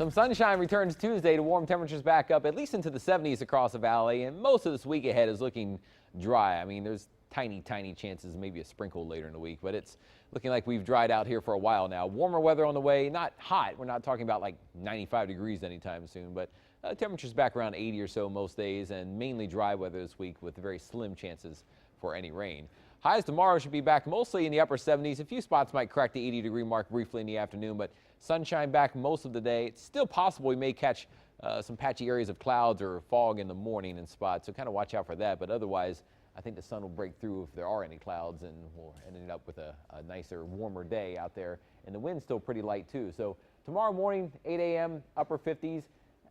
Some sunshine returns Tuesday to warm temperatures back up at least into the 70s across the valley, and most of this week ahead is looking dry. I mean, there's tiny chances, maybe a sprinkle later in the week, but it's looking like we've dried out here for a while now. Warmer weather on the way, not hot. We're not talking about like 95 degrees anytime soon, but temperatures back around 80 or so most days, and mainly dry weather this week with very slim chances for any rain. Highs tomorrow should be back mostly in the upper 70s. A few spots might crack the 80-degree mark briefly in the afternoon, but sunshine back most of the day. It's still possible we may catch some patchy areas of clouds or fog in the morning in spots, so kind of watch out for that. But otherwise, I think the sun will break through if there are any clouds, and we'll end up with a nicer, warmer day out there. And the wind's still pretty light, too. So tomorrow morning, 8 a.m., upper 50s.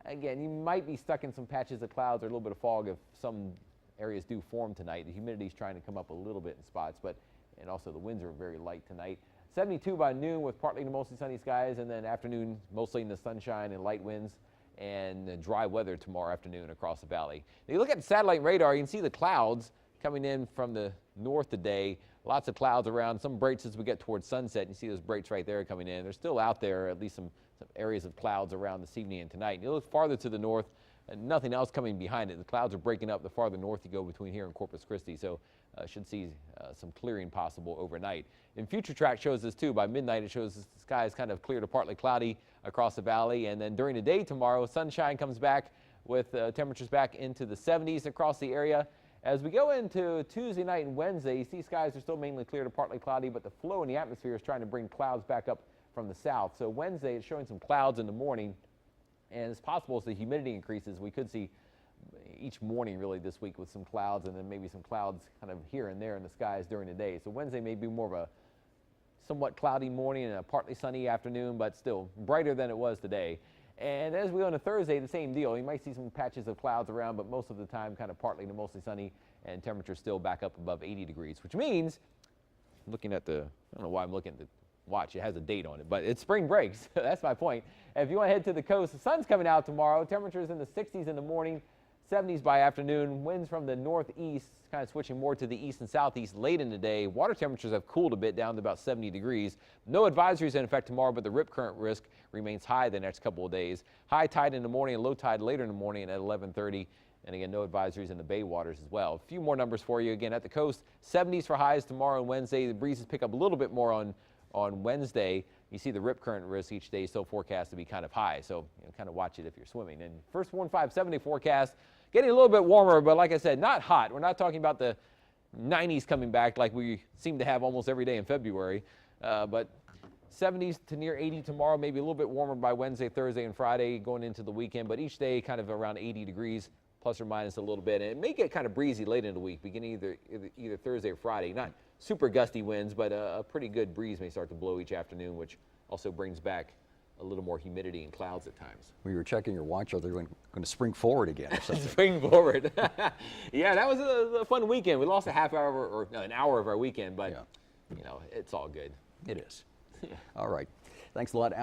Again, you might be stuck in some patches of clouds or a little bit of fog if some areas do form tonight. The humidity is trying to come up a little bit in spots, and also the winds are very light tonight. 72 by noon with partly to mostly sunny skies, and then afternoon mostly in the sunshine and light winds and dry weather tomorrow afternoon across the valley. If you look at the satellite radar, you can see the clouds coming in from the north today. Lots of clouds around, some breaks as we get towards sunset. You see those breaks right there coming in. They're still out there, at least some areas of clouds around this evening and tonight. And you look farther to the north, and nothing else coming behind it. The clouds are breaking up the farther north you go between here and Corpus Christi, so should see some clearing possible overnight. And Future Track shows this too. By midnight, it shows the sky is kind of clear to partly cloudy across the valley, and then during the day tomorrow, sunshine comes back with temperatures back into the 70s across the area. As we go into Tuesday night and Wednesday, you see skies are still mainly clear to partly cloudy, but the flow in the atmosphere is trying to bring clouds back up from the south. So Wednesday, it's showing some clouds in the morning, and it's possible as the humidity increases, we could see each morning really this week with some clouds, and then maybe some clouds kind of here and there in the skies during the day. So Wednesday may be more of a somewhat cloudy morning and a partly sunny afternoon, but still brighter than it was today. And as we go into Thursday, the same deal. You might see some patches of clouds around, but most of the time kind of partly to mostly sunny, and temperatures still back up above 80 degrees, which means, looking at the, I don't know why I'm looking at the watch, it has a date on it, but it's spring breaks. That's my point. If you want to head to the coast, the sun's coming out tomorrow. Temperatures in the 60s in the morning, 70s by afternoon. Winds from the northeast, kind of switching more to the east and southeast late in the day. Water temperatures have cooled a bit down to about 70 degrees. No advisories in effect tomorrow, but the rip current risk remains high the next couple of days. High tide in the morning and low tide later in the morning at 11:30. And again, no advisories in the bay waters as well. A few more numbers for you. Again, at the coast, 70s for highs tomorrow and Wednesday. The breezes pick up a little bit more on Wednesday. You see the rip current risk each day still forecast to be kind of high, so kind of watch it if you're swimming. And first 1570 forecast, getting a little bit warmer, but like I said, not hot. We're not talking about the 90s coming back like we seem to have almost every day in February, but 70s to near 80 tomorrow, maybe a little bit warmer by Wednesday, Thursday, and Friday going into the weekend, but each day kind of around 80 degrees, plus or minus a little bit. And it may get kind of breezy late in the week, beginning either Thursday or Friday. Not super gusty winds, but a pretty good breeze may start to blow each afternoon, which also brings back a little more humidity and clouds at times. When you were checking your watch, are they going to spring forward again or something? Spring forward. Yeah, that was a fun weekend. We lost a half hour or no, an hour of our weekend, but you know, it's all good. It is. All right. Thanks a lot.